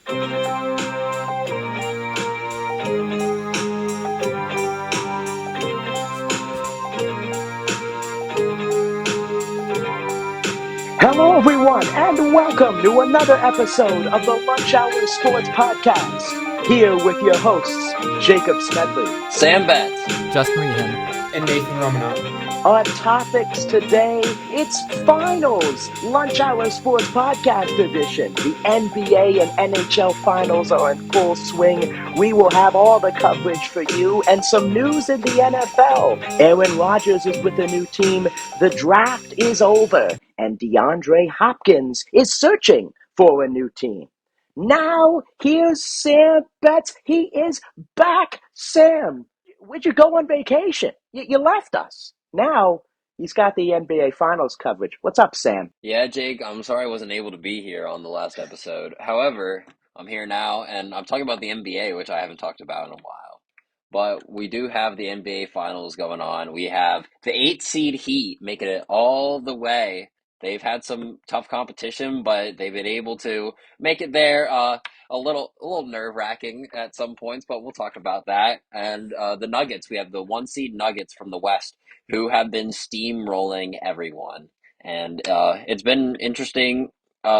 Hello, everyone, and welcome to another episode of the Lunch Hour Sports Podcast. Here with your hosts, Jacob Smedley, Sam Betts, Justin Rehan, and Nathan Romanoff. Our topics today, it's finals, Lunch Hour Sports Podcast edition. The NBA and NHL finals are in full swing. We will have all the coverage for you and some news in the NFL. Aaron Rodgers is with a new team. The draft is over, and DeAndre Hopkins is searching for a new team. Now, here's Sam Betts. He is back. Sam, where'd you go on vacation? You left us. Now, he's got the NBA Finals coverage. What's up, Sam? Yeah, Jake, I'm sorry I wasn't able to be here on the last episode. However, I'm here now, and I'm talking about the NBA, which I haven't talked about in a while. But we do have the NBA Finals going on. We have the 8 seed Heat making it all the way. They've had some tough competition, but they've been able to make it there. A little nerve-wracking at some points, but we'll talk about that. And the Nuggets, we have the 1 seed Nuggets from the West, who have been steamrolling everyone. And it's been interesting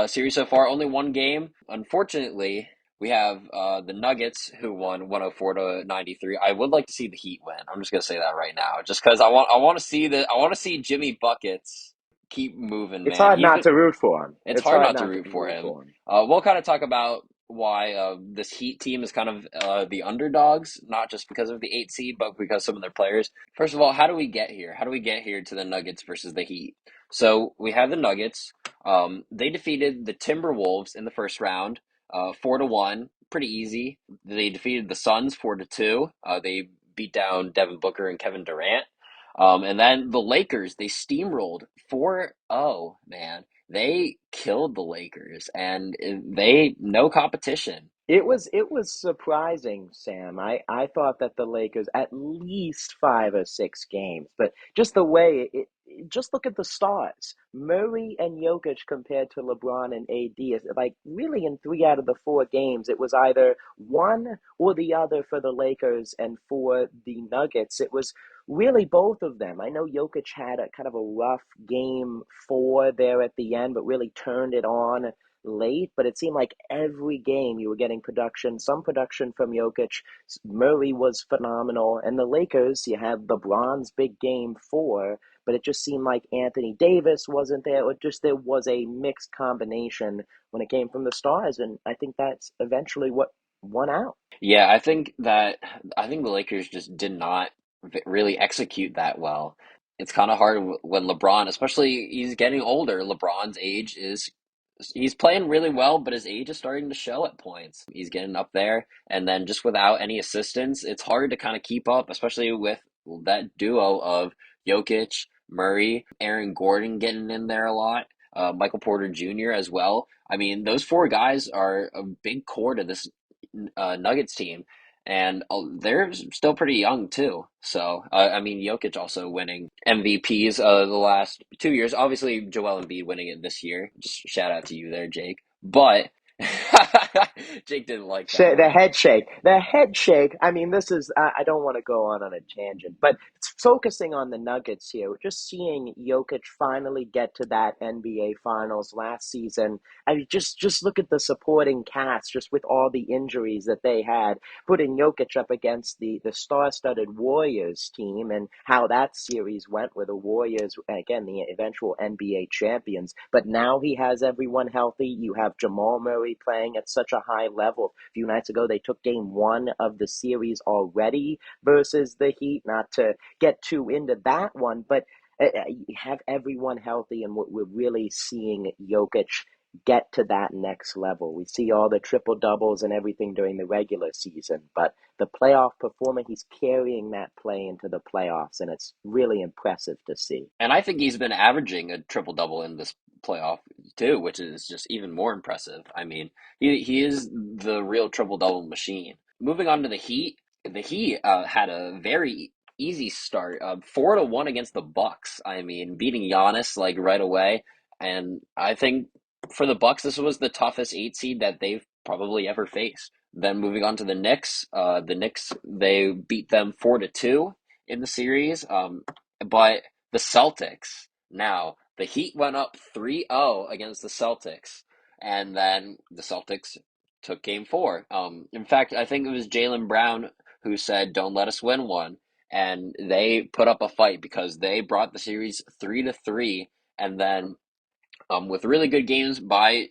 series so far. Only one game. Unfortunately, we have the Nuggets who won 104-93. I would like to see the Heat win. I'm just gonna say that right now, just because I want to see Jimmy buckets keep moving, It's man. hard not to root for him. It's hard not to root for him. We'll kind of talk about why this Heat team is kind of the underdogs, not just because of the 8 seed, but because some of their players. First of all, how do we get here? How do we get here to the Nuggets versus the Heat? So we have the Nuggets. They defeated the Timberwolves in the first round, 4-1, pretty easy. They defeated the Suns 4-2. They beat down Devin Booker and Kevin Durant. And then the Lakers, they steamrolled 4-0, man. They killed the Lakers, and they no competition. It was surprising, Sam. I thought that the Lakers at least 5 or 6 games, but just the way just look at the stars. Murray and Jokic compared to LeBron and AD is like really in 3 out of the 4 games, it was either one or the other for the Lakers, and for the Nuggets, it was really both of them. I know Jokic had a kind of a rough game 4 there at the end, but really turned it on late, but it seemed like every game you were getting production, some production from Jokic. Murray was phenomenal. And the Lakers, you had LeBron's big game 4, but it just seemed like Anthony Davis wasn't there, or just there was a mixed combination when it came from the stars. And I think that's eventually what won out. Yeah, I think the Lakers just did not really execute that well. It's kind of hard when LeBron, especially he's getting older. LeBron's age is he's playing really well, but his age is starting to show at points. He's getting up there, and then just without any assistance, it's hard to kind of keep up, especially with that duo of Jokic, Murray, Aaron Gordon getting in there a lot, Michael Porter Jr. as well. I mean, those 4 guys are a big core to this Nuggets team, and they're still pretty young too. So I mean, Jokic also winning MVPs the last 2 years. Obviously, Joel Embiid winning it this year. Just shout out to you there, Jake. But Jake didn't like that The one. head shake. The head shake. I mean, this is, I don't want to go on a tangent, but it's focusing on the Nuggets here. Just seeing Jokic finally get to that NBA Finals last season. I mean, just look at the supporting cast, just with all the injuries that they had, putting Jokic up against the star-studded Warriors team, and how that series went, where the Warriors, again, the eventual NBA champions. But now he has everyone healthy. You have Jamal Murray playing at such a high level. A few nights ago, they took game 1 of the series already versus the Heat. Not to get too into that one, but have everyone healthy, and we're really seeing Jokic get to that next level. We see all the triple doubles and everything during the regular season, but the playoff performance, he's carrying that play into the playoffs, and it's really impressive to see. And I think he's been averaging a triple double in this playoff too, which is just even more impressive. I mean, he is the real triple double machine. Moving on to the Heat had a very easy start, 4-1 against the Bucks. I mean, beating Giannis like right away, and I think for the Bucks, this was the toughest 8 seed that they've probably ever faced. Then moving on to the Knicks they beat them 4-2 in the series. But the Celtics now the Heat went up 3-0 against the Celtics, and then the Celtics took Game 4. In fact, I think it was Jaylen Brown who said, "Don't let us win one," and they put up a fight because they brought the series 3-3, and then with really good games by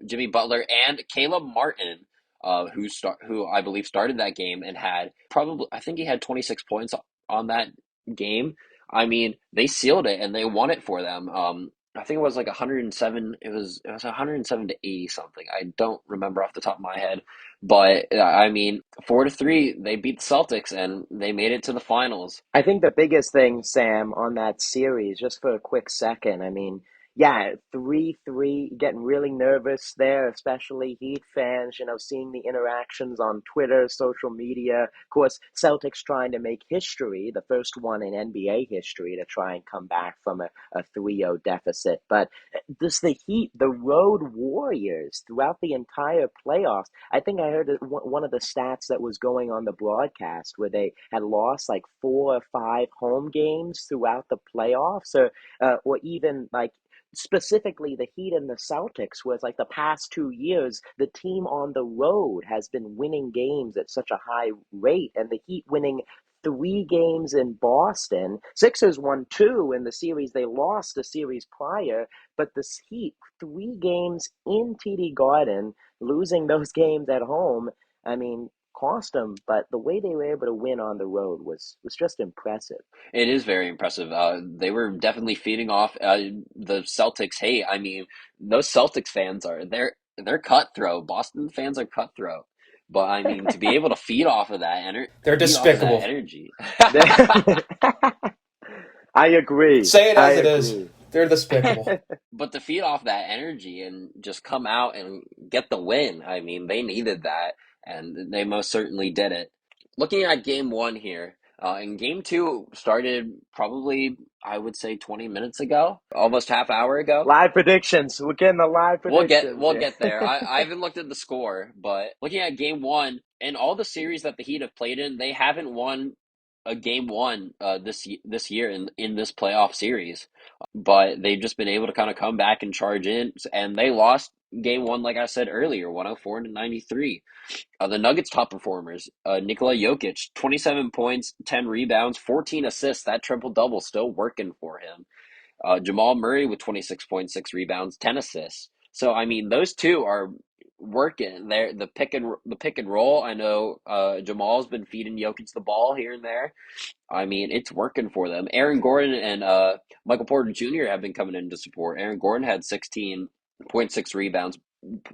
Jimmy Butler and Caleb Martin, who I believe started that game and had probably I think he had 26 points on that game. I mean, they sealed it and they won it for them. I think it was like 107. It was 107 to 80 something. I don't remember off the top of my head, but I mean, 4-3, they beat the Celtics and they made it to the finals. I think the biggest thing, Sam, on that series, just for a quick second, I mean, yeah, 3-3, getting really nervous there, especially Heat fans, seeing the interactions on Twitter, social media. Of course, Celtics trying to make history, the first one in NBA history to try and come back from a 3-0 deficit. But this the Heat, the road warriors throughout the entire playoffs. I think I heard one of the stats that was going on the broadcast where they had lost like 4 or 5 home games throughout the playoffs, or even like specifically the Heat and the Celtics, was like the past 2 years, the team on the road has been winning games at such a high rate, and the Heat winning 3 games in Boston. Sixers won two in the series. They lost the series prior, but the Heat 3 games in TD Garden, losing those games at home. I mean, cost them, but the way they were able to win on the road was just impressive. It is very impressive. They were definitely feeding off the Celtics hate. I mean, those Celtics fans they're cutthroat. Boston fans are cutthroat. But I mean, to be able to They're feed off of that despicable. energy. I agree. Say it I as it is. agree. They're despicable. But to feed off that energy and just come out and get the win, I mean, they needed that, and they most certainly did it. Looking at game one here, and game two started probably, I would say, 20 minutes ago, almost half hour ago. Live predictions. We're getting the live predictions We'll here. get there. I haven't looked at the score, but looking at game one, in all the series that the Heat have played in, they haven't won a game one this year in this playoff series. But they've just been able to kind of come back and charge in, and they lost game one, like I said earlier, 104-93. The Nuggets top performers, Nikola Jokic, 27 points, 10 rebounds, 14 assists. That triple double still working for him. Jamal Murray with 26.6 rebounds, 10 assists. So I mean, those two are working. There, the pick and roll. I know Jamal's been feeding Jokic the ball here and there. I mean, it's working for them. Aaron Gordon and Michael Porter Jr. have been coming in to support. Aaron Gordon had 16.6 rebounds.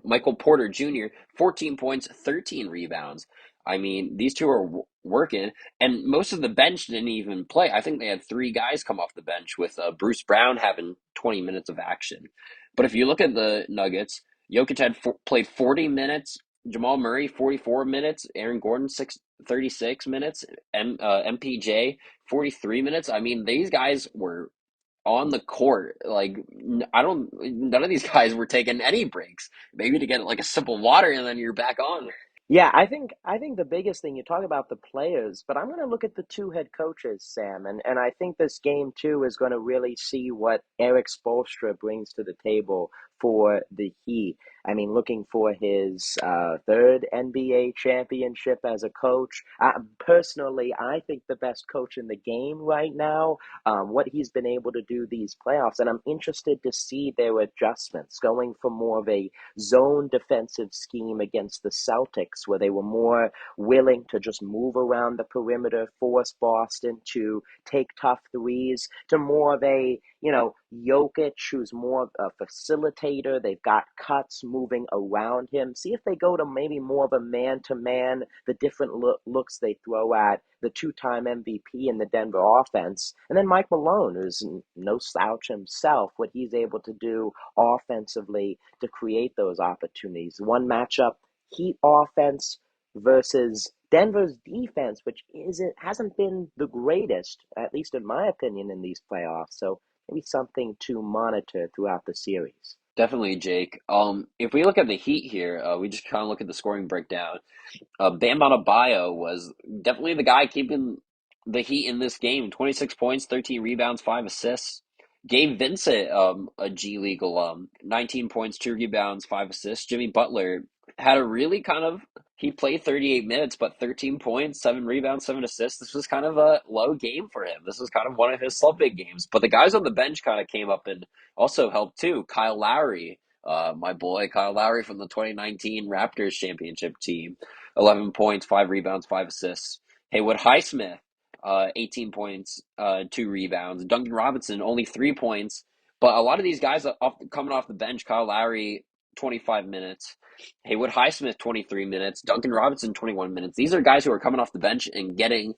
Michael Porter Jr., 14 points, 13 rebounds. I mean, these two are working, and most of the bench didn't even play. I think they had 3 guys come off the bench, with Bruce Brown having 20 minutes of action. But if you look at the Nuggets, Jokic had played 40 minutes, Jamal Murray 44 minutes, Aaron Gordon 36 minutes, MPJ 43 minutes. I mean, these guys were on the court. Like, I don't, none of these guys were taking any breaks. Maybe to get like a sip of water and then you're back on. Yeah, I think the biggest thing, you talk about the players, but I'm going to look at the two head coaches, Sam, and I think this game too is going to really see what Eric Spoelstra brings to the table for the Heat. I mean, looking for his third NBA championship as a coach. Personally, I think the best coach in the game right now. What he's been able to do these playoffs, and I'm interested to see their adjustments, going from more of a zone defensive scheme against the Celtics, where they were more willing to just move around the perimeter, force Boston to take tough threes, to more of a, Jokic, who's more of a facilitator. They've got cuts moving around him. See if they go to maybe more of a man to man, the different looks they throw at the two-time MVP in the Denver offense. And then Mike Malone, who's no slouch himself, what he's able to do offensively to create those opportunities. One matchup, Heat offense versus Denver's defense, which hasn't been the greatest, at least in my opinion, in these playoffs. So maybe something to monitor throughout the series. Definitely, Jake. If we look at the Heat here, we just kind of look at the scoring breakdown. Bam Adebayo was definitely the guy keeping the Heat in this game. 26 points, 13 rebounds, 5 assists. Gabe Vincent, a G League alum, 19 points, 2 rebounds, 5 assists. Jimmy Butler had a really he played 38 minutes, but 13 points, 7 rebounds, 7 assists. This was kind of a low game for him. This was kind of one of his slumping games. But the guys on the bench kind of came up and also helped too. Kyle Lowry, my boy Kyle Lowry from the 2019 Raptors championship team. 11 points, 5 rebounds, 5 assists. Haywood Highsmith, 18 points, 2 rebounds. Duncan Robinson, only 3 points. But a lot of these guys coming off the bench, Kyle Lowry, 25 minutes. Haywood Highsmith, 23 minutes. Duncan Robinson, 21 minutes. These are guys who are coming off the bench and getting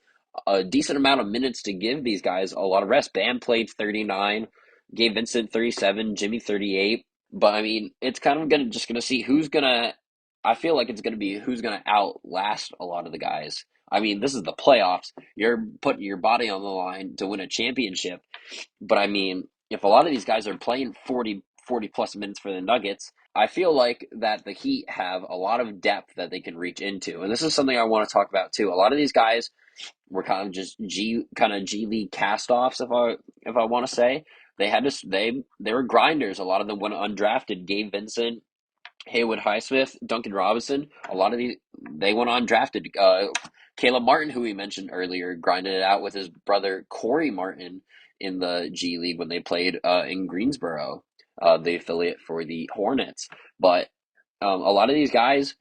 a decent amount of minutes to give these guys a lot of rest. Bam played 39. Gabe Vincent, 37. Jimmy, 38. But, I mean, it's kind of just going to see who's going to I feel like it's going to be who's going to outlast a lot of the guys. I mean, this is the playoffs. You're putting your body on the line to win a championship. But I mean, if a lot of these guys are playing 40 plus minutes for the Nuggets, I feel like that the Heat have a lot of depth that they can reach into. And this is something I want to talk about too. A lot of these guys were kind of just G League cast-offs, if I want to say. They were grinders. A lot of them went undrafted. Gabe Vincent, Haywood Highsmith, Duncan Robinson, a lot of these, they went undrafted. Caleb Martin, who we mentioned earlier, grinded it out with his brother Corey Martin in the G League when they played in Greensboro, the affiliate for the Hornets. But a lot of these guys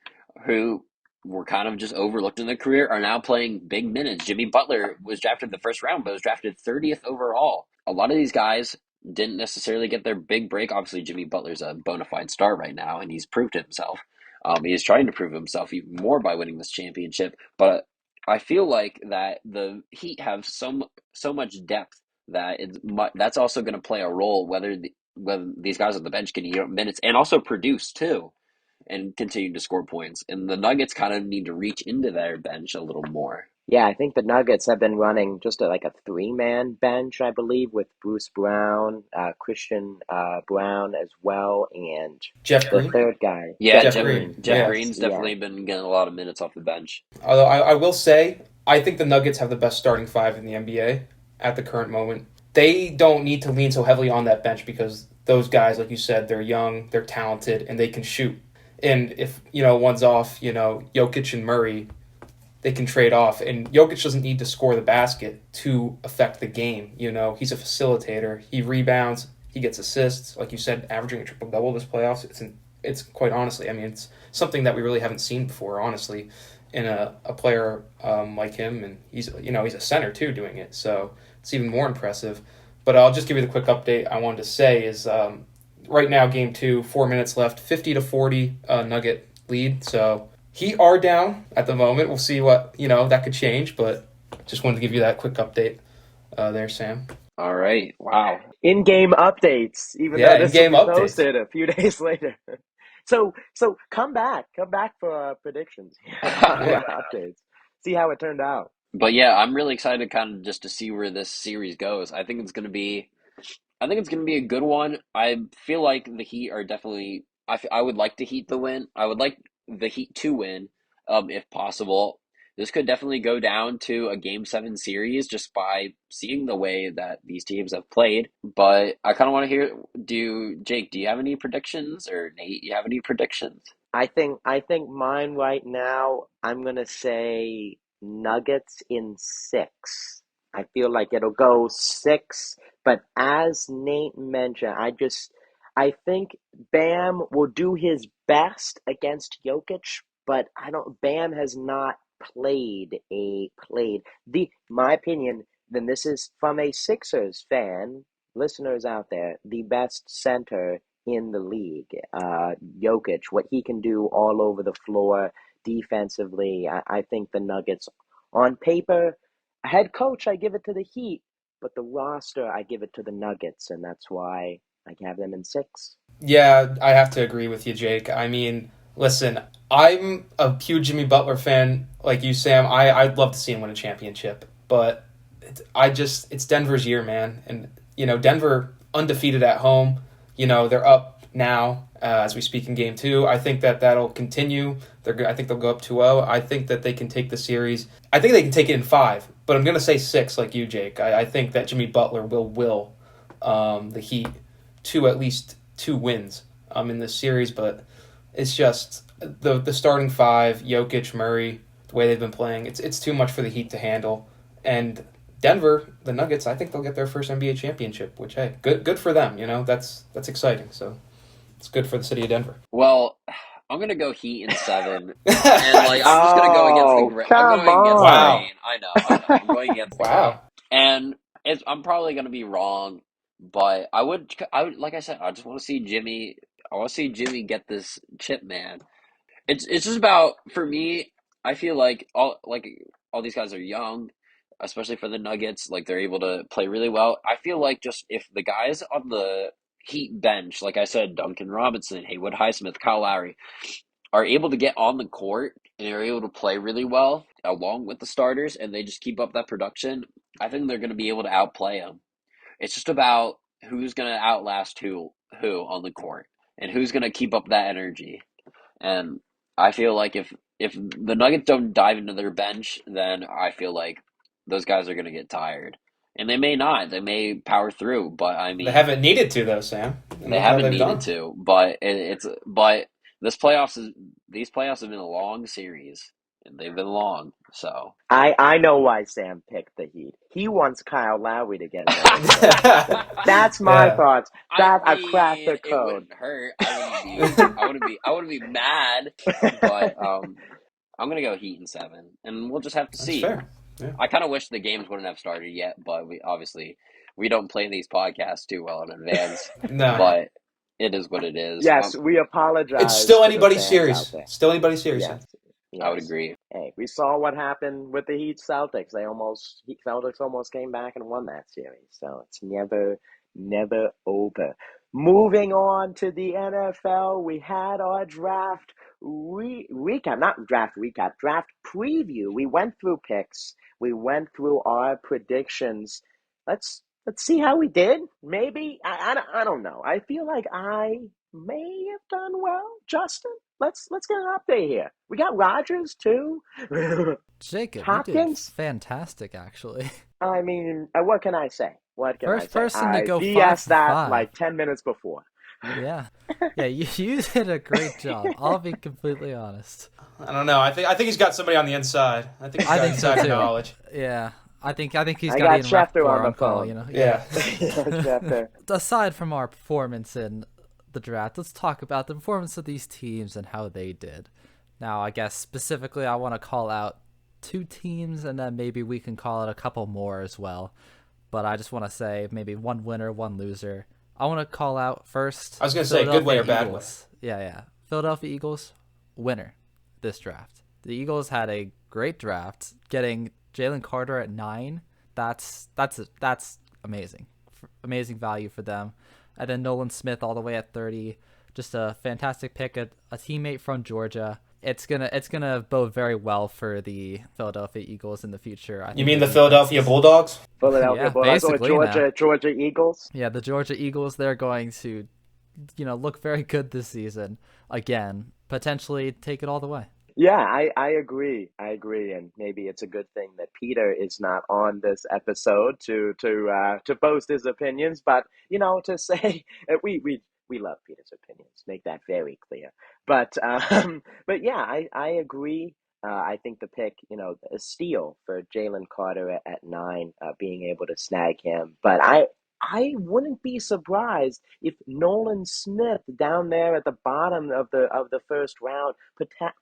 who were kind of just overlooked in their career are now playing big minutes. Jimmy Butler was drafted the first round, but was drafted 30th overall. A lot of these guys didn't necessarily get their big break. Obviously, Jimmy Butler's a bona fide star right now, and he's proved himself. He is trying to prove himself even more by winning this championship. But I feel like that the Heat have so much depth that that's also going to play a role whether these guys on the bench can eat up minutes and also produce too and continue to score points. And the Nuggets kind of need to reach into their bench a little more. Yeah, I think the Nuggets have been running just like a three-man bench, I believe, with Bruce Brown, Christian Brown as well, and Jeff the Green. third guy, Yeah, Jeff Jeff Jeff, Green. Green. Jeff Yeah. Yes, Green's yeah. definitely been getting a lot of minutes off the bench. Although I will say, I think the Nuggets have the best starting five in the NBA at the current moment. They don't need to lean so heavily on that bench because those guys, like you said, they're young, they're talented, and they can shoot. And if, one's off, Jokic and Murray, they can trade off. And Jokic doesn't need to score the basket to affect the game. He's a facilitator. He rebounds. He gets assists. Like you said, averaging a triple-double this playoffs. It's quite honestly, it's something that we really haven't seen before, honestly, in a player like him. And he's a center, too, doing it. So it's even more impressive. But I'll just give you the quick update I wanted to say is right now, game 2, 4 minutes left, 50-40 Nugget lead. So Heat are down at the moment. We'll see what, that could change, but just wanted to give you that quick update there, Sam. All right. Wow. In-game updates, even though Yeah, this will in-game be updates. posted a few days later. So come back for predictions Yeah. updates. See how it turned out. But yeah, I'm really excited kind of just to see where this series goes. I think it's going to be a good one. I feel like the Heat are definitely. I would like the Heat to win. I would like the Heat to win, if possible. This could definitely go down to a Game 7 series just by seeing the way that these teams have played. But I kind of want to hear. Jake? Do you have any predictions, or Nate? You have any predictions? I think mine right now, I'm gonna say Nuggets in 6. I feel like it'll go 6, but as Nate mentioned, I think Bam will do his best against Jokic, but I don't Bam has not played my opinion, then this is from a Sixers fan, listeners out there, the best center in the league. Jokic, what he can do all over the floor defensively. I think the Nuggets, on paper, head coach, I give it to the Heat, but the roster, I give it to the Nuggets, and that's why I have them in 6. Yeah, I have to agree with you, Jake. Listen, I'm a huge Jimmy Butler fan, like you, Sam. I'd love to see him win a championship, but it's Denver's year, man. And Denver undefeated at home. They're up now as we speak in Game 2. I think that'll continue. I think they'll go up 2-0. I think that they can take the series. I think they can take it in 5, but I'm going to say 6 like you, Jake. I think that Jimmy Butler will the Heat to at least 2 wins in this series, but it's just the starting 5, Jokic, Murray, the way they've been playing, it's too much for the Heat to handle. And Denver, the Nuggets, I think they'll get their first NBA championship, which, hey, good for them. That's exciting. So it's good for the city of Denver. Well, I'm gonna go Heat in 7, and like I'm just gonna go against the Oh, grain. I'm come going against the on. Wow. grain. I know. I'm going against the grain, Wow. and I'm probably gonna be wrong, but I would, like I said, I just want to see Jimmy. I want to see Jimmy get this chip, man. It's just about for me. I feel like all these guys are young, especially for the Nuggets. Like they're able to play really well. I feel like just if the guys on the Heat bench, like I said, Duncan Robinson, Haywood Highsmith, Kyle Lowry, are able to get on the court and are able to play really well along with the starters, and they just keep up that production, I think they're going to be able to outplay them. It's just about who's going to outlast who on the court and who's going to keep up that energy. And I feel like if the Nuggets don't dive into their bench, then I feel like those guys are going to get tired. And they may not. They may power through, but I They mean, haven't needed to, though, Sam. And they look how haven't they've needed done. to. But this playoffs is these playoffs have been a long series, and they've been long. So I know why Sam picked the Heat. He wants Kyle Lowry to get another chip. That's my Yeah, thoughts. I That I cracked mean, the it code. wouldn't hurt. I wouldn't be mad, but I'm gonna go Heat in 7, and we'll just have to that's see. fair. Yeah. I kind of wish the games wouldn't have started yet, but we don't play these podcasts too well in advance. No. But it is what it is. Yes, we It's apologize still to the anybody's fans out series. there. Still anybody's series, Sam. Yes, I would yes. agree. Hey, we saw what happened with the Heat Celtics. Celtics almost came back and won that series. So it's never over. Moving on to the NFL, we had our draft recap, not draft recap, draft preview. We went through picks. We went through our predictions. Let's see how we did. Maybe I don't know. I feel like I may have done well, Justin. Let's get an update here. We got Rodgers too. Jacob, you did Hopkins. fantastic, actually. I mean, what can I say? What can I First say? person to I go five BS for that five. like 10 minutes before. Yeah, yeah, you did a great job. I'll be completely honest. I don't know. I think he's got somebody on the inside. I think he's I got think so insider too. knowledge. Yeah, I think he's I got got Ian Schefter Rappaport on the call. phone. You know, Yeah. Schefter. Aside from our performance in the draft, let's talk about the performance of these teams and how they did. Now, I guess specifically, I want to call out 2 teams, and then maybe we can call it a couple more as well. But I just want to say maybe one winner, one loser. I want to call out first. I was going to say good way or bad way. Eagles. Yeah. Philadelphia Eagles, winner this draft. The Eagles had a great draft, getting Jalen Carter at 9. That's amazing. Amazing value for them. And then Nolan Smith all the way at 30. Just a fantastic pick, a teammate from Georgia. It's gonna bode very well for the Philadelphia Eagles in the future. I You think mean their the defense Philadelphia is- Bulldogs? Philadelphia Yeah, Bulldogs or basically now. Georgia Eagles. Yeah, the Georgia Eagles, they're going to, look very good this season. Again, potentially take it all the way. Yeah, I agree. I agree, and maybe it's a good thing that Peter is not on this episode to boast his opinions, but to say we love Peter's opinions. Make that very clear. But but yeah, I agree. I think the pick, a steal for Jalen Carter at 9, being able to snag him. But I wouldn't be surprised if Nolan Smith down there at the bottom of the first round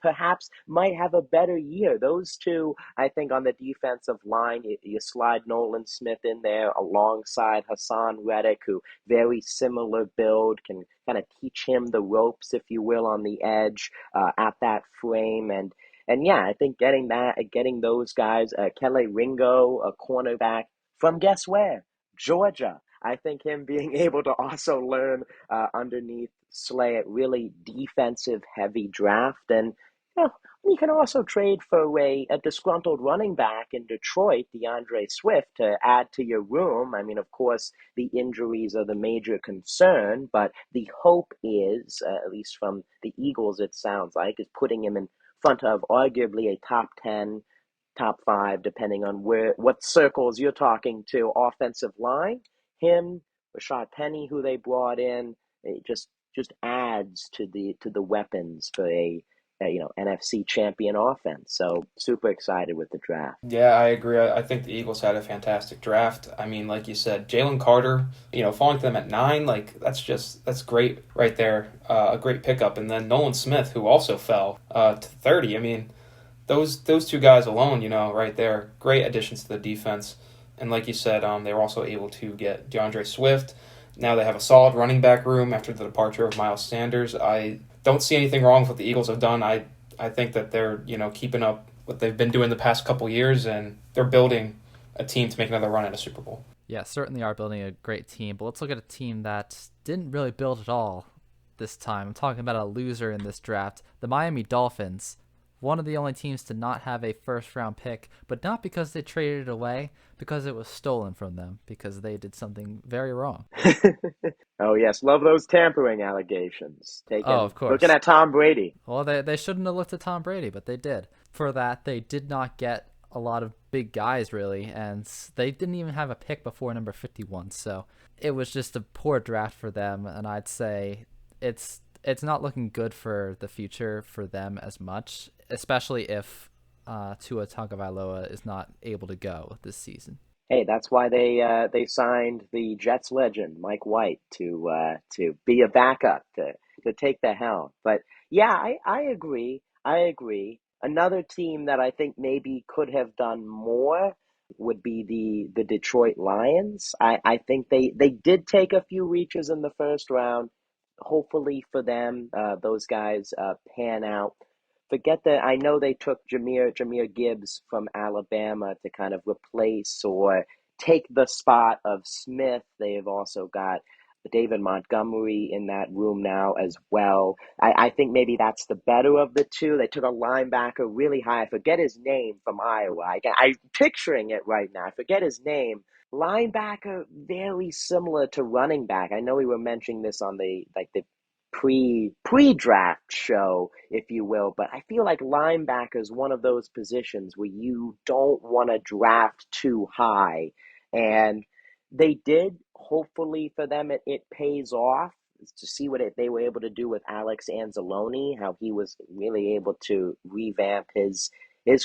perhaps might have a better year. Those two, I think, on the defensive line, you slide Nolan Smith in there alongside Hassan Reddick, who very similar build, can kind of teach him the ropes, if you will, on the edge at that frame. And yeah, I think getting those guys, Kelly Ringo, a cornerback from guess where? Georgia. I think him being able to also learn underneath Slay, really defensive heavy draft. And Yeah, you can also trade for a disgruntled running back in Detroit, DeAndre Swift, to add to your room. I mean, of course, the injuries are the major concern, but the hope is, at least from the Eagles, it sounds like, is putting him in front of arguably a top 10, top 5, depending on what circles you're talking to, offensive line. Him, Rashad Penny, who they brought in, it just adds to the weapons for a NFC champion offense. So super excited with the draft. Yeah, I agree. I think the Eagles had a fantastic draft. I mean, like you said, Jalen Carter, falling to them at 9, like that's great right there. A great pickup. And then Nolan Smith, who also fell to 30. I mean, those two guys alone, right there, great additions to the defense. And like you said, they were also able to get DeAndre Swift. Now they have a solid running back room after the departure of Miles Sanders. I don't see anything wrong with what the Eagles have done. I think that they're, keeping up what they've been doing the past couple years, and they're building a team to make another run at a Super Bowl. Yeah, certainly are building a great team, but let's look at a team that didn't really build at all this time. I'm talking about a loser in this draft, the Miami Dolphins. One of the only teams to not have a first-round pick, but not because they traded it away, because it was stolen from them, because they did something very wrong. Oh yes, love those tampering allegations. Oh, of Looking course. at Tom Brady. Well, they shouldn't have looked at Tom Brady, but they did. For that, they did not get a lot of big guys, really, and they didn't even have a pick before number 51, so it was just a poor draft for them, and I'd say it's not looking good for the future for them as much, especially if Tua Tagovailoa is not able to go this season. Hey, that's why they signed the Jets legend Mike White to be a backup to take the helm. But yeah, I agree. I agree. Another team that I think maybe could have done more would be the Detroit Lions. I think they did take a few reaches in the first round. Hopefully for them, those guys pan out. Forget that. I know they took Jameer Gibbs from Alabama to kind of replace or take the spot of Smith. They have also got David Montgomery in that room now as well. I think maybe that's the better of the two. They took a linebacker really high. I forget his name from Iowa. I'm picturing it right now. I forget his name. Linebacker, very similar to running back. I know we were mentioning this on the pre-draft show, if you will, but I feel like linebacker is one of those positions where you don't want to draft too high, and they did. Hopefully for them, it pays off to see they were able to do with Alex Anzalone, how he was really able to revamp his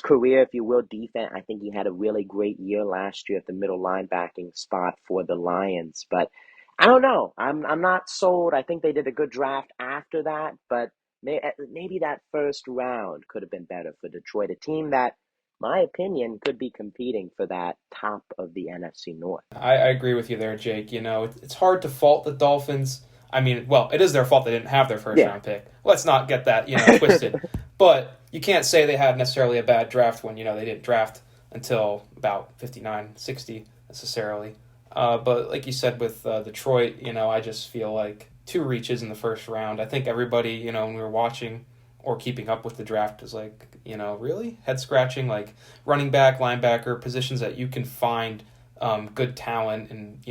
career, if you will, defense. I think he had a really great year last year at the middle linebacking spot for the Lions, but I don't know. I'm not sold. I think they did a good draft after that, but maybe that first round could have been better for Detroit, a team that, my opinion, could be competing for that top of the NFC North. I agree with you there, Jake. It's hard to fault the Dolphins. I mean, well, it is their fault they didn't have their first Yeah. round pick. Let's not get that, twisted. But you can't say they had necessarily a bad draft when, they didn't draft until about 59, 60 necessarily. But like you said with Detroit, I just feel like 2 reaches in the first round. I think everybody, when we were watching or keeping up with the draft is like, really? Head scratching, like running back, linebacker, positions that you can find good talent and,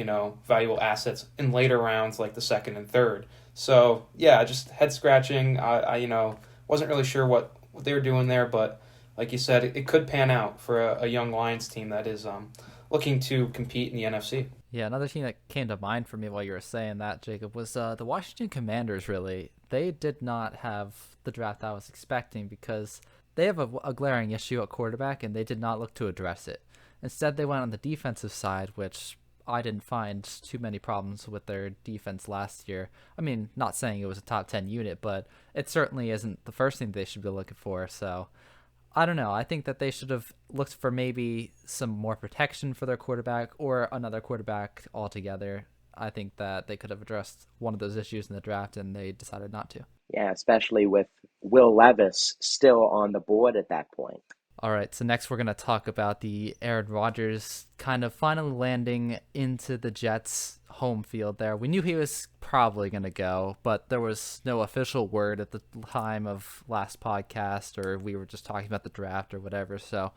valuable assets in later rounds like the second and third. So, yeah, just head scratching. I wasn't really sure what they were doing there, but like you said, it could pan out for a young Lions team that is looking to compete in the NFC. Yeah, another team that came to mind for me while you were saying that, Jacob, was the Washington Commanders, really. They did not have the draft I was expecting because they have a glaring issue at quarterback, and they did not look to address it. Instead, they went on the defensive side, which I didn't find too many problems with their defense last year. I mean, not saying it was a top 10 unit, but it certainly isn't the first thing they should be looking for, so I don't know. I think that they should have looked for maybe some more protection for their quarterback or another quarterback altogether. I think that they could have addressed one of those issues in the draft, and they decided not to. Yeah, especially with Will Levis still on the board at that point. All right, so next we're going to talk about the Aaron Rodgers kind of finally landing into the Jets' home field there. We knew he was probably going to go, but there was no official word at the time of last podcast, or we were just talking about the draft or whatever. So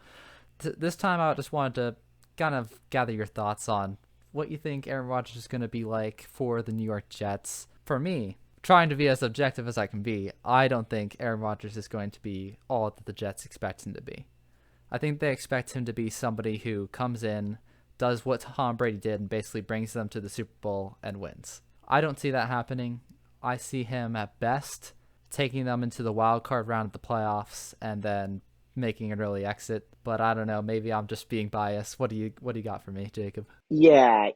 this time I just wanted to kind of gather your thoughts on what you think Aaron Rodgers is going to be like for the New York Jets. For me, trying to be as objective as I can be, I don't think Aaron Rodgers is going to be all that the Jets expect him to be. I think they expect him to be somebody who comes in, does what Tom Brady did, and basically brings them to the Super Bowl and wins. I don't see that happening. I see him at best taking them into the wild card round of the playoffs and then making an early exit. But I don't know, maybe I'm just being biased. What do you got for me, Jacob? Yeah.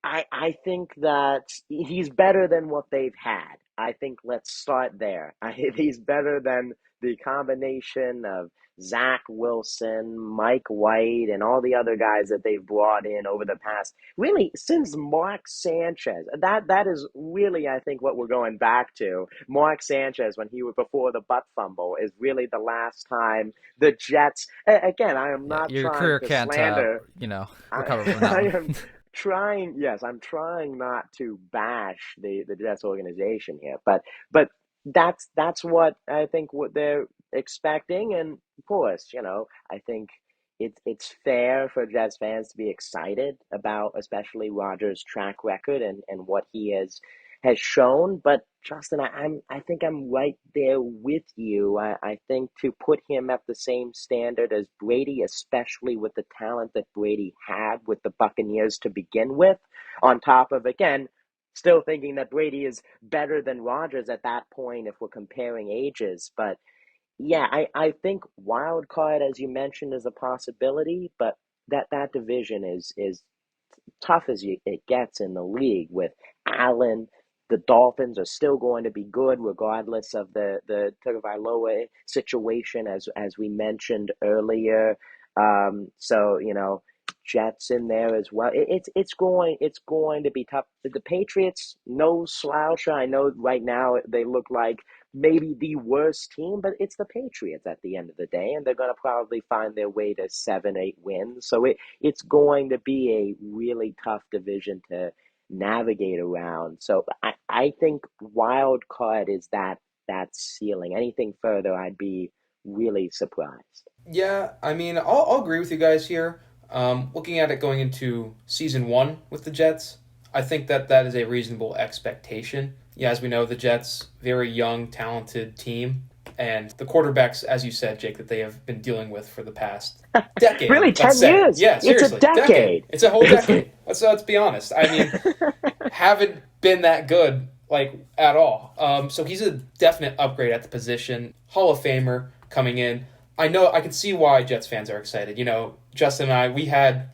I think that he's better than what they've had. I think let's start there. He's better than the combination of Zach Wilson, Mike White, and all the other guys that they've brought in over the past, really, since Mark Sanchez. That is really, I think, what we're going back to. Mark Sanchez, when he was before the butt fumble, is really the last time the Jets. Again, I am Yeah, not your trying career to can't, slander. recover from that I one. am trying, yes, I'm trying not to bash the Jets organization here, but that's what I think what they're expecting, and of course, I think it's fair for Jets fans to be excited about, especially Rodgers' track record and what he has shown. But Justin, I think I'm right there with you. I think to put him at the same standard as Brady, especially with the talent that Brady had with the Buccaneers to begin with, on top of, again, still thinking that Brady is better than Rodgers at that point if we're comparing ages. But yeah, I think wild card, as you mentioned, is a possibility, but that division is tough as it gets in the league with Allen. The Dolphins are still going to be good regardless of the Tagovailoa situation, as we mentioned earlier. So Jets in there as well. It's going to be tough. The Patriots, no slouch. I know right now they look like maybe the worst team, but it's the Patriots at the end of the day, and they're going to probably find their way to 7-8 wins. So it's going to be a really tough division to navigate around. So I think wild card is that ceiling. Anything further, I'd be really surprised. Yeah, I mean, I'll agree with you guys here. Looking at it going into season one with the Jets, I think that is a reasonable expectation. Yeah, as we know, the Jets, very young, talented team, and the quarterbacks, as you said, Jake, that they have been dealing with for the past decade. Really, Let's 10 say. years? Yeah, It's a seriously, decade. It's a whole decade. Let's be honest. I mean, haven't been that good at all. So he's a definite upgrade at the position. Hall of Famer coming in. I know I can see why Jets fans are excited. Justin and I, we had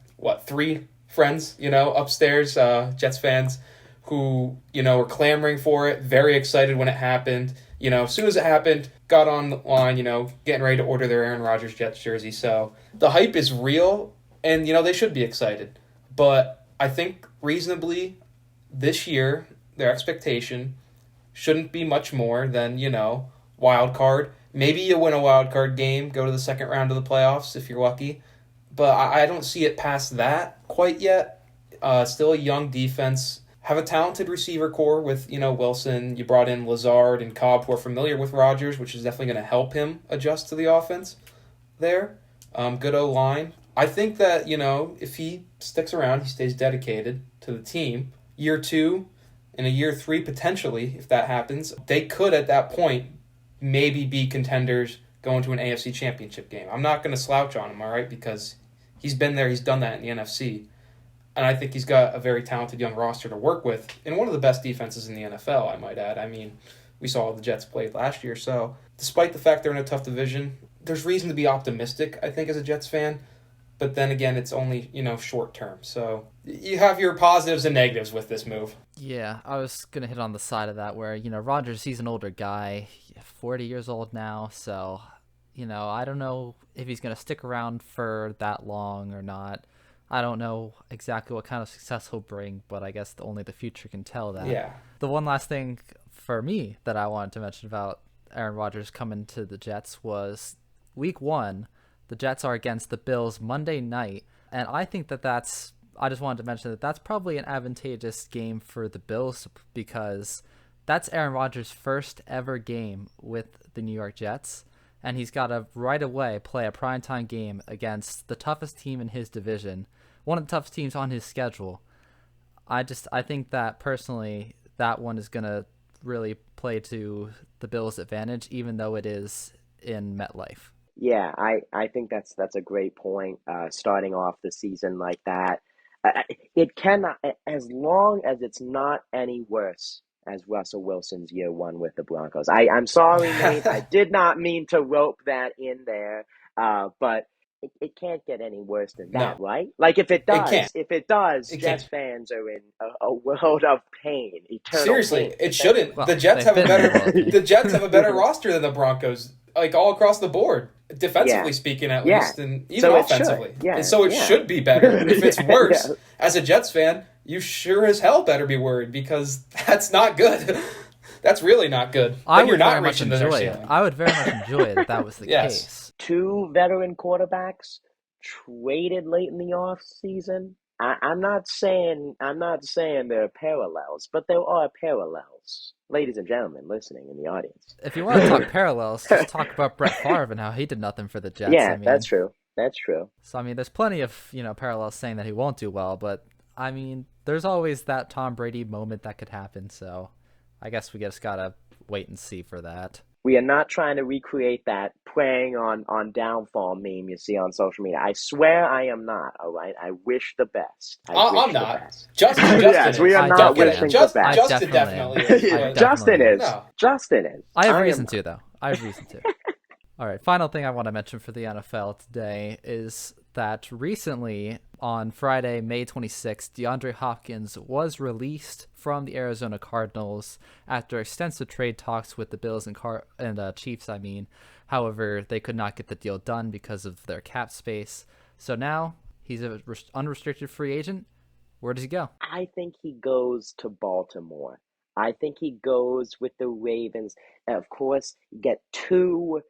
three friends, upstairs, Jets fans, who were clamoring for it, very excited when it happened. As soon as it happened, got on the line, getting ready to order their Aaron Rodgers Jets jersey. So the hype is real, and they should be excited. But I think reasonably this year, their expectation shouldn't be much more than, wild card. Maybe you win a wild card game, go to the second round of the playoffs if you're lucky. But I don't see it past that quite yet. Still a young defense. Have a talented receiver core with, Wilson. You brought in Lazard and Cobb, who are familiar with Rodgers, which is definitely going to help him adjust to the offense there. Good O-line. I think that, if he sticks around, he stays dedicated to the team. Year 2 and a year 3, potentially, if that happens, they could at that point maybe be contenders going to an AFC championship game. I'm not going to slouch on him, all right, because he's been there, he's done that in the NFC. And I think he's got a very talented young roster to work with in one of the best defenses in the NFL, I might add. I mean, we saw the Jets played last year. So despite the fact they're in a tough division, there's reason to be optimistic, I think, as a Jets fan. But then again, it's only, short term. So you have your positives and negatives with this move. Yeah, I was going to hit on the side of that where, Rodgers, he's an older guy, 40 years old now. So, I don't know if he's going to stick around for that long or not. I don't know exactly what kind of success he'll bring, but I guess only the future can tell that. Yeah. The one last thing for me that I wanted to mention about Aaron Rodgers coming to the Jets was week 1, the Jets are against the Bills Monday night, and I think that that's I just wanted to mention that that's probably an advantageous game for the Bills because that's Aaron Rodgers' first ever game with the New York Jets, and he's got to right away play a primetime game against the toughest team in his division, one of the toughest teams on his schedule. I think that personally that one is going to really play to the Bills' advantage, even though it is in MetLife. Yeah, I think that's a great point. Starting off the season like that, it cannot, as long as it's not any worse as Russell Wilson's year one with the Broncos. I'm sorry, Nate. I did not mean to rope that in there, but it can't get any worse than that, No, right? Like if it it can't. does, It Jets can't. fans are in a world of pain, eternal Seriously, pain. it shouldn't. Well, The Jets they've have a been in a better world of pain. the Jets have a better roster than the Broncos, like all across the board, defensively Yeah, speaking at yeah. least, and even So it should. offensively. Yeah, And so it yeah. should be better. If it's Yeah, worse, yeah. as a Jets fan, you sure as hell better be worried because that's not good. That's really not good. I Then you're would not very much reaching to their enjoy it. ceiling. I would very much enjoy it if that was the Yes. case. 2 veteran quarterbacks traded late in the off season. I'm not saying there are parallels, but there are parallels. Ladies and gentlemen listening in the audience. If you want to talk parallels, just talk about Brett Favre and how he did nothing for the Jets. Yeah, I mean, that's true. That's true. So I mean, there's plenty of parallels saying that he won't do well, but I mean, there's always that Tom Brady moment that could happen. So I guess we just gotta wait and see for that. We are not trying to recreate that preying on downfall meme you see on social media. I swear I am not, all right? I wish the best. I'm not. Best. Justin Yes, we is. are I not definitely wishing am. the Justin best. Justin definitely definitely is. am. I but- Justin definitely is. No. Justin is. I have am reason not. to, though. I have reason to. All right, final thing I want to mention for the NFL today is that recently, on Friday, May 26th, DeAndre Hopkins was released from the Arizona Cardinals after extensive trade talks with the Bills and Chiefs, I mean. However, they could not get the deal done because of their cap space. So now he's an unrestricted free agent. Where does he go? I think he goes to Baltimore. I think he goes with the Ravens. And of course, you get 2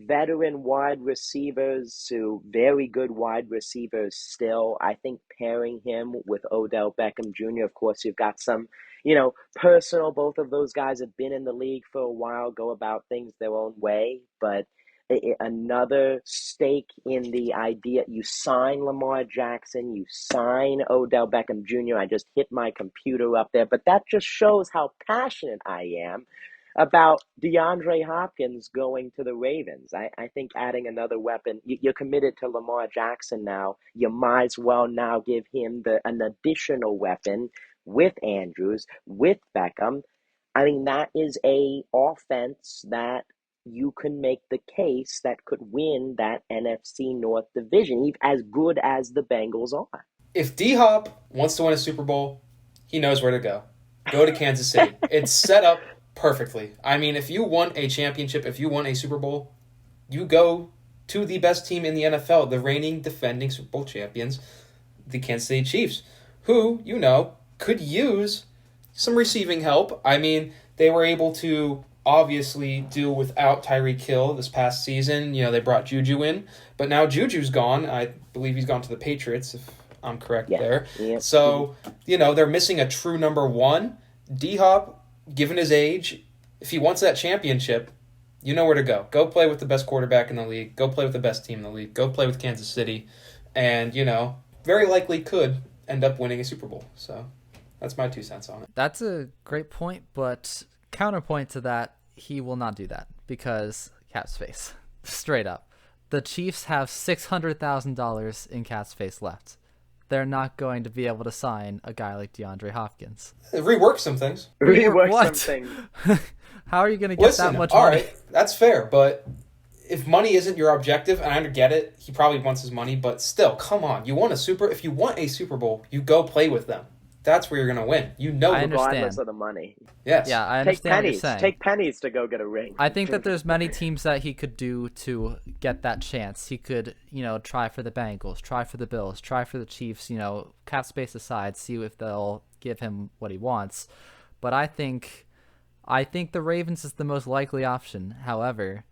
veteran wide receivers, very good wide receivers still. I think pairing him with Odell Beckham Jr., of course, you've got some, personal, both of those guys have been in the league for a while, go about things their own way, but another stake in the idea. You sign Lamar Jackson, you sign Odell Beckham Jr. I just hit my computer up there, but that just shows how passionate I am about DeAndre Hopkins going to the Ravens. I think adding another weapon, you're committed to Lamar Jackson now. You might as well now give him an additional weapon with Andrews, with Beckham. I mean, that is a offense that you can make the case that could win that NFC North division, as good as the Bengals are. If D-Hop wants to win a Super Bowl, he knows where to go. Go to Kansas City. It's set up perfectly. I mean, if you want a championship, if you want a Super Bowl, you go to the best team in the NFL, the reigning defending Super Bowl champions, the Kansas City Chiefs, who, could use some receiving help. I mean, they were able to obviously do without Tyreek Hill this past season. They brought Juju in, but now Juju's gone. I believe he's gone to the Patriots, if I'm correct there. Yeah. So, they're missing a true number one. D-Hop, given his age, if he wants that championship, you know where to go. Go play with the best quarterback in the league. Go play with the best team in the league. Go play with Kansas City. And, very likely could end up winning a Super Bowl. So that's my 2 cents on it. That's a great point, but counterpoint to that, he will not do that because cap space. Straight up. The Chiefs have $600,000 in cap space left. They're not going to be able to sign a guy like DeAndre Hopkins. Rework some things. Rework What? something. How are you going to get that much all money? right, that's fair, but if money isn't your objective, and I get it, he probably wants his money, but still, come on. If you want a Super Bowl, you go play with them. That's where you're going to win. I understand. Regardless of the money. Yes. Yeah, I Take understand what you're pennies. saying. Take pennies to go get a ring. I think that there's many teams that he could do to get that chance. He could, try for the Bengals, try for the Bills, try for the Chiefs, cap space aside, see if they'll give him what he wants. But I think the Ravens is the most likely option. However,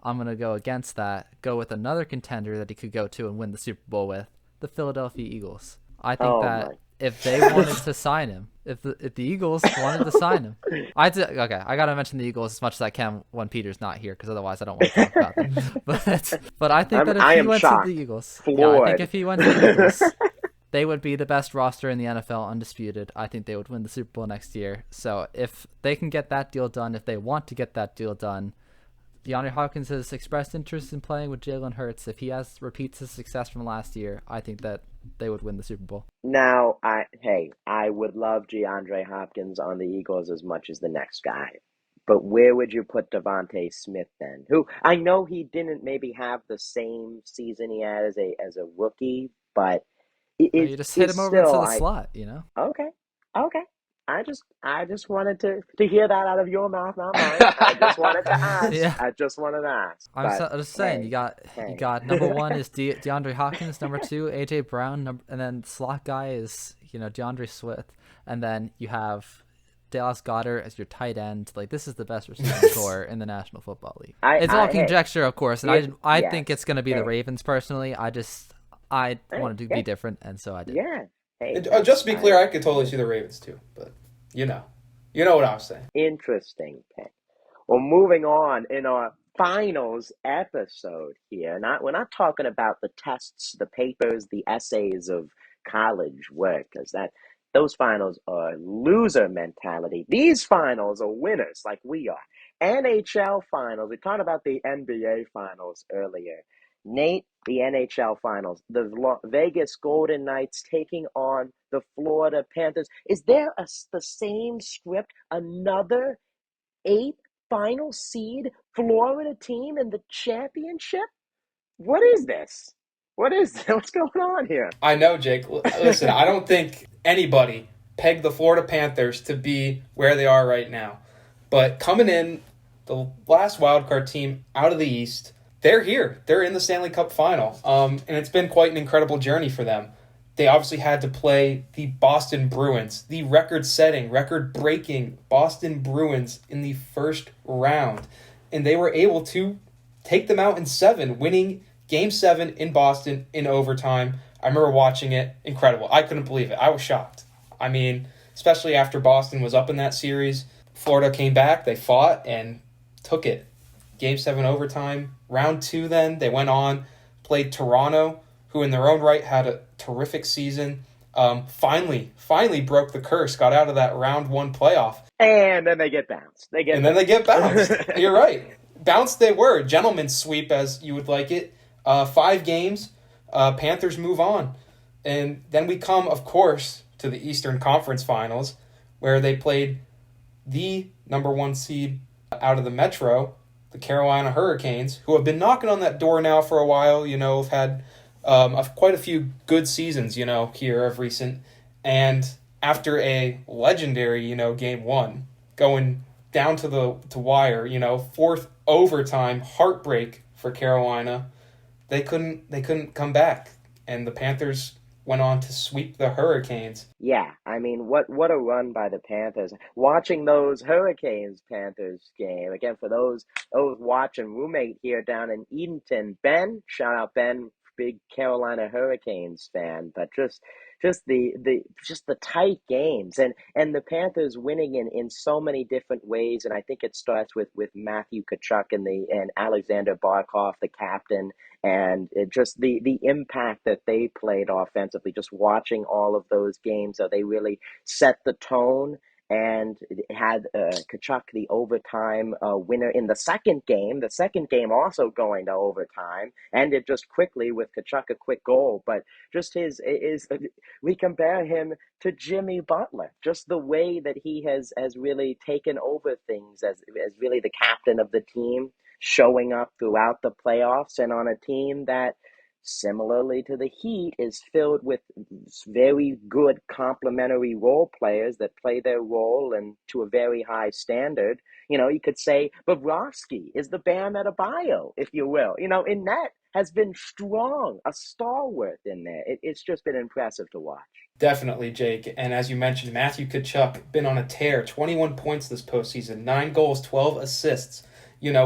I'm going to go against that, go with another contender that he could go to and win the Super Bowl with, the Philadelphia Eagles. I think Oh that my. if they wanted to sign him, if the Eagles wanted to sign him, okay. I gotta mention the Eagles as much as I can when Peter's not here, because otherwise I don't want to talk about them. But I think that if I he am went to the shocked, Eagles, yeah, I think floored. if he went to the Eagles, they would be the best roster in the NFL, undisputed. I think they would win the Super Bowl next year. So if they can get that deal done, if they want to get that deal done, DeAndre Hopkins has expressed interest in playing with Jalen Hurts. If he repeats his success from last year, I think that they would win the Super Bowl. Now, I would love DeAndre Hopkins on the Eagles as much as the next guy. But where would you put Devontae Smith then? Who I know he didn't maybe have the same season he had as a rookie, but it You just hit is him over into still the I slot, you know? okay. Okay. I just wanted to hear that out of your mouth, not mine. I just wanted to ask. Yeah. I just wanted to ask. I'm But just saying, hey, you hey. got number one is DeAndre Hopkins, number two AJ Brown, and then slot guy is DeAndre Swift, and then you have Dallas Goedert as your tight end. Like, this is the best receiving core in the National Football League. It's all Hey, conjecture, of course, and I think yes. it's going to be the Hey, Ravens personally. I hey, wanted to yeah, be different, and so I did. yeah. Hey, Just to be clear, I I could totally see the Ravens too, but you know, you know what I was saying. interesting. Okay. Well, moving on in our finals episode here. We're not talking about the tests, the papers, the essays of college work, because those finals are loser mentality. These finals are winners, like we are. NHL finals. We talked about the NBA finals earlier. Nate, the NHL finals. The Vegas Golden Knights taking on the Florida Panthers. Is there the same script? Another eighth final seed Florida team in the championship? What is this? What is this? What's going on here? I know, Jake. Listen, I don't think anybody pegged the Florida Panthers to be where they are right now. But coming in, the last wildcard team out of the East, they're here. They're in the Stanley Cup final. And it's been quite an incredible journey for them. They obviously had to play the Boston Bruins, the record-setting, record-breaking Boston Bruins in the first round. And they were able to take them out in 7, winning Game 7 in Boston in overtime. I remember watching it. Incredible. I couldn't believe it. I was shocked. I mean, especially after Boston was up in that series, Florida came back, they fought, and took it. Game 7 overtime. Round 2 then, they went on, played Toronto, who in their own right had a terrific season. Finally broke the curse, got out of that round 1 playoff. And then they get bounced. Then they get bounced. You're right. Bounced they were. Gentleman's sweep, as you would like it. 5 games. Panthers move on. And then we come, of course, to the Eastern Conference Finals, where they played the number 1 seed out of the Metro, the Carolina Hurricanes, who have been knocking on that door now for a while, have had quite a few good seasons, here of recent. And after a legendary, Game 1, going down to the wire, 4th overtime heartbreak for Carolina, they couldn't come back, and the Panthers went on to sweep the Hurricanes. Yeah, I mean, what a run by the Panthers. Watching those Hurricanes-Panthers game, again, for those watching, roommate here down in Edenton, Ben, shout out Ben, big Carolina Hurricanes fan, but just the tight games and the Panthers winning in so many different ways, and I think it starts with Matthew Tkachuk and Alexander Barkov, the captain, and it just the impact that they played offensively. Just watching all of those games, so they really set the tone. And had Tkachuk the overtime winner in the second game. The second game also going to overtime, ended just quickly with Tkachuk a quick goal. But just we compare him to Jimmy Butler, just the way that he has really taken over things as really the captain of the team, showing up throughout the playoffs and on a team that, similarly to the Heat, is filled with very good complementary role players that play their role and to a very high standard. You could say Bobrovsky is the Bam Adebayo, if you will. In net has been strong, a stalwart in there. It's just been impressive to watch. Definitely, Jake. And as you mentioned, Matthew Tkachuk, been on a tear, 21 points this postseason, 9 goals, 12 assists,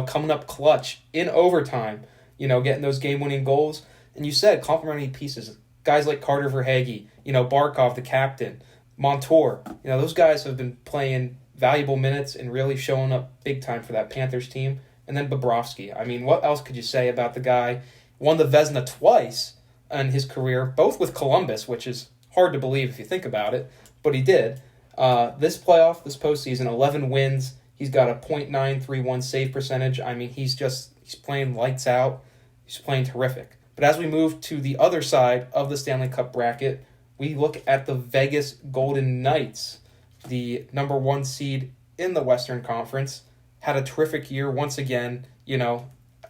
coming up clutch in overtime, getting those game-winning goals. And you said complementary pieces. Guys like Carter Verhaeghe, Barkov, the captain, Montour, those guys have been playing valuable minutes and really showing up big time for that Panthers team. And then Bobrovsky. I mean, what else could you say about the guy? Won the Vezina twice in his career, both with Columbus, which is hard to believe if you think about it, but he did. This postseason, 11 wins. He's got a .931 save percentage. I mean, he's playing lights out. He's playing terrific. But as we move to the other side of the Stanley Cup bracket, we look at the Vegas Golden Knights, the number 1 seed in the Western Conference. Had a terrific year once again.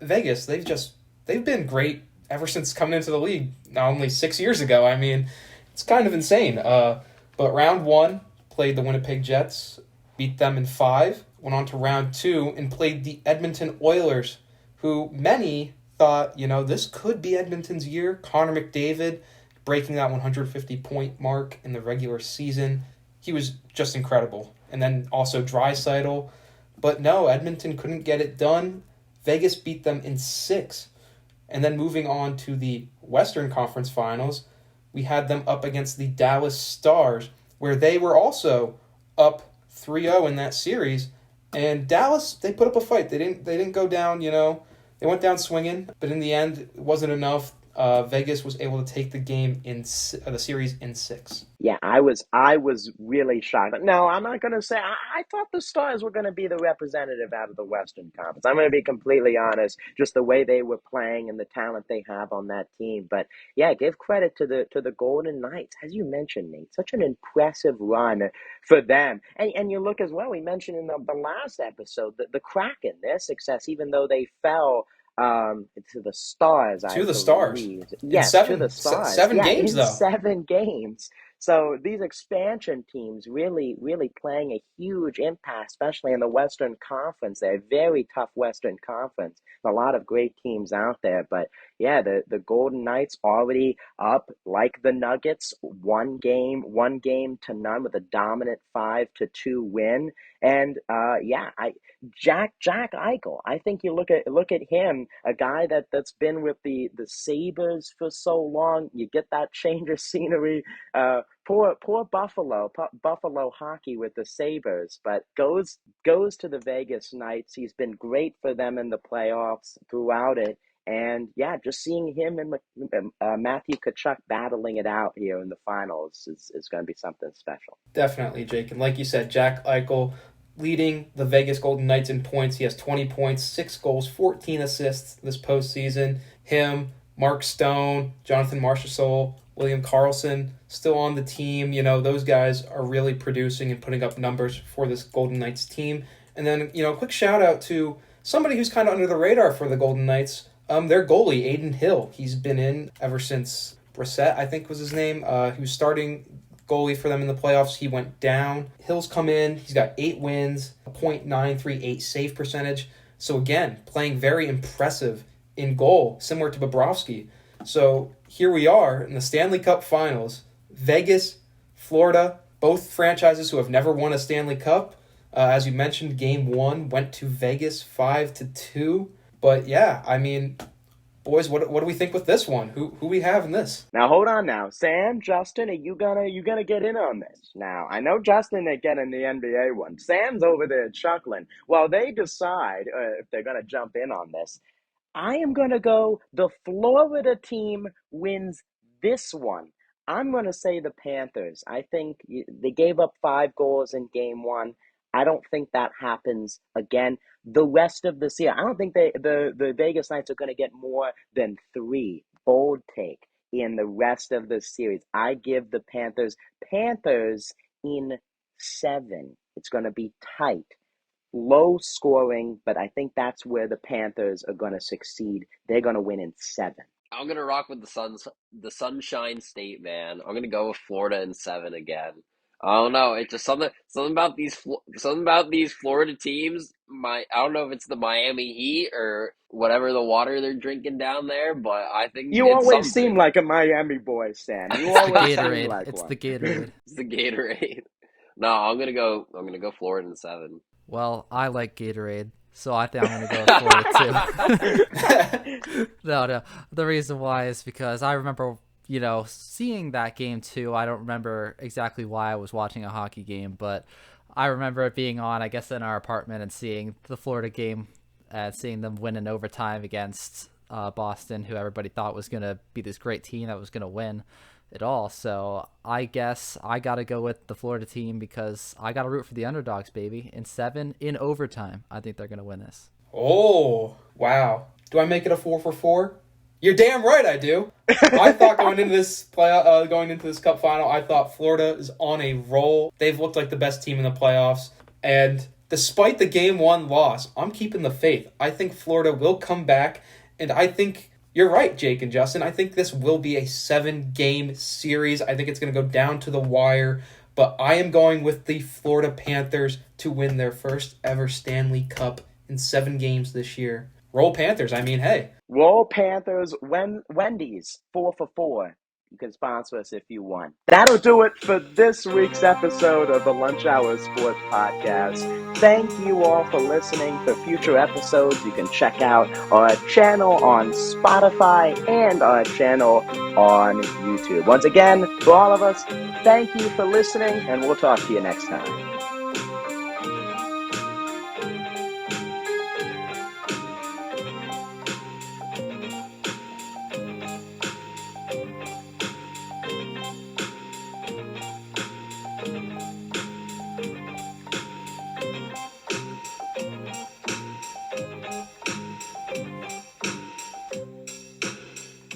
Vegas, they've been great ever since coming into the league, not only 6 years ago. I mean, it's kind of insane. But round 1, played the Winnipeg Jets, beat them in 5, went on to round 2 and played the Edmonton Oilers, who many thought, this could be Edmonton's year. Connor McDavid breaking that 150-point mark in the regular season. He was just incredible. And then also Draisaitl. But no, Edmonton couldn't get it done. Vegas beat them in 6. And then moving on to the Western Conference Finals, we had them up against the Dallas Stars, where they were also up 3-0 in that series. And Dallas, they put up a fight. They didn't go down, They went down swinging, but in the end, it wasn't enough. Vegas was able to take the game the series in 6. Yeah, I was really shocked. No, I'm not going to say. I thought the Stars were going to be the representative out of the Western Conference. I'm going to be completely honest, just the way they were playing and the talent they have on that team. But yeah, give credit to the Golden Knights, as you mentioned, Nate. Such an impressive run for them. And you look as well. We mentioned in the last episode the Kraken, their success, even though they fell to the Stars. To the Stars. Yes, to the Stars. 7 games, though. 7 games. So these expansion teams really, really playing a huge impact, especially in the Western Conference. They're a very tough Western Conference. A lot of great teams out there. But yeah, the Golden Knights already up like the Nuggets, one game to none with a dominant 5-2 win. And Jack Eichel. I think you look at him, a guy that's been with the Sabres for so long. You get that change of scenery. Poor Buffalo hockey with the Sabres, but goes to the Vegas Knights. He's been great for them in the playoffs throughout it. And yeah, just seeing him and Matthew Tkachuk battling it out here in the finals is going to be something special. Definitely, Jake. And like you said, Jack Eichel leading the Vegas Golden Knights in points. He has 20 points, 6 goals, 14 assists this postseason. Him, Mark Stone, Jonathan Marchessault, William Karlsson still on the team. Those guys are really producing and putting up numbers for this Golden Knights team. And then, a quick shout out to somebody who's kind of under the radar for the Golden Knights. Their goalie, Aiden Hill. He's been in ever since Brissett, I think was his name. He was starting goalie for them in the playoffs. He went down. Hill's come in. He's got 8 wins, a .938 save percentage. So again, playing very impressive in goal, similar to Bobrovsky. So here we are in the Stanley Cup Finals. Vegas, Florida, both franchises who have never won a Stanley Cup. As you mentioned, Game 1 went to Vegas 5-2. But yeah, I mean, boys, what do we think with this one? Who we have in this? Now hold on now. Sam, Justin, are you gonna get in on this? Now, I know Justin ain't getting the NBA one. Sam's over there chuckling. While they decide if they're gonna jump in on this, I am going to go the Florida team wins this one. I'm going to say the Panthers. I think they gave up 5 goals in Game 1. I don't think that happens again. The rest of the season, I don't think the Vegas Knights are going to get more than 3. Bold take in the rest of the series. I give the Panthers in 7. It's going to be tight. Low scoring, but I think that's where the Panthers are going to succeed. They're going to win in 7. I'm gonna rock with the Sunshine State, man. I'm gonna go with Florida in 7 again. I don't know. It's just something about these Florida teams. I don't know if it's the Miami Heat or whatever the water they're drinking down there, but I think you it's always something. seem like a Miami boy, Sam. You It's the always seem Gatorade. like It's one. the Gatorade. It's the Gatorade. No, I'm gonna go Florida in 7. Well, I like Gatorade, so I think I'm going to go Florida too. No. The reason why is because I remember seeing that game too, I don't remember exactly why I was watching a hockey game, but I remember it being on, I guess, in our apartment and seeing the Florida game and seeing them win in overtime against Boston, who everybody thought was going to be this great team that was going to win it all. So I guess I got to go with the Florida team because I got to root for the underdogs, baby. In 7 in overtime, I think they're going to win this. Oh, wow. Do I make it a 4-for-4? You're damn right I do. I thought going into this Cup final, I thought Florida is on a roll. They've looked like the best team in the playoffs. And despite the Game 1 loss, I'm keeping the faith. I think Florida will come back. And I think you're right, Jake and Justin. I think this will be a 7-game series. I think it's going to go down to the wire. But I am going with the Florida Panthers to win their first ever Stanley Cup in 7 games this year. Roll Panthers. I mean, hey. Roll Panthers. Wendy's 4-for-4. You can sponsor us if you want. That'll do it for this week's episode of the Lunch Hour Sports Podcast. Thank you all for listening. For future episodes, you can check out our channel on Spotify and our channel on YouTube. Once again, for all of us, thank you for listening, and we'll talk to you next time.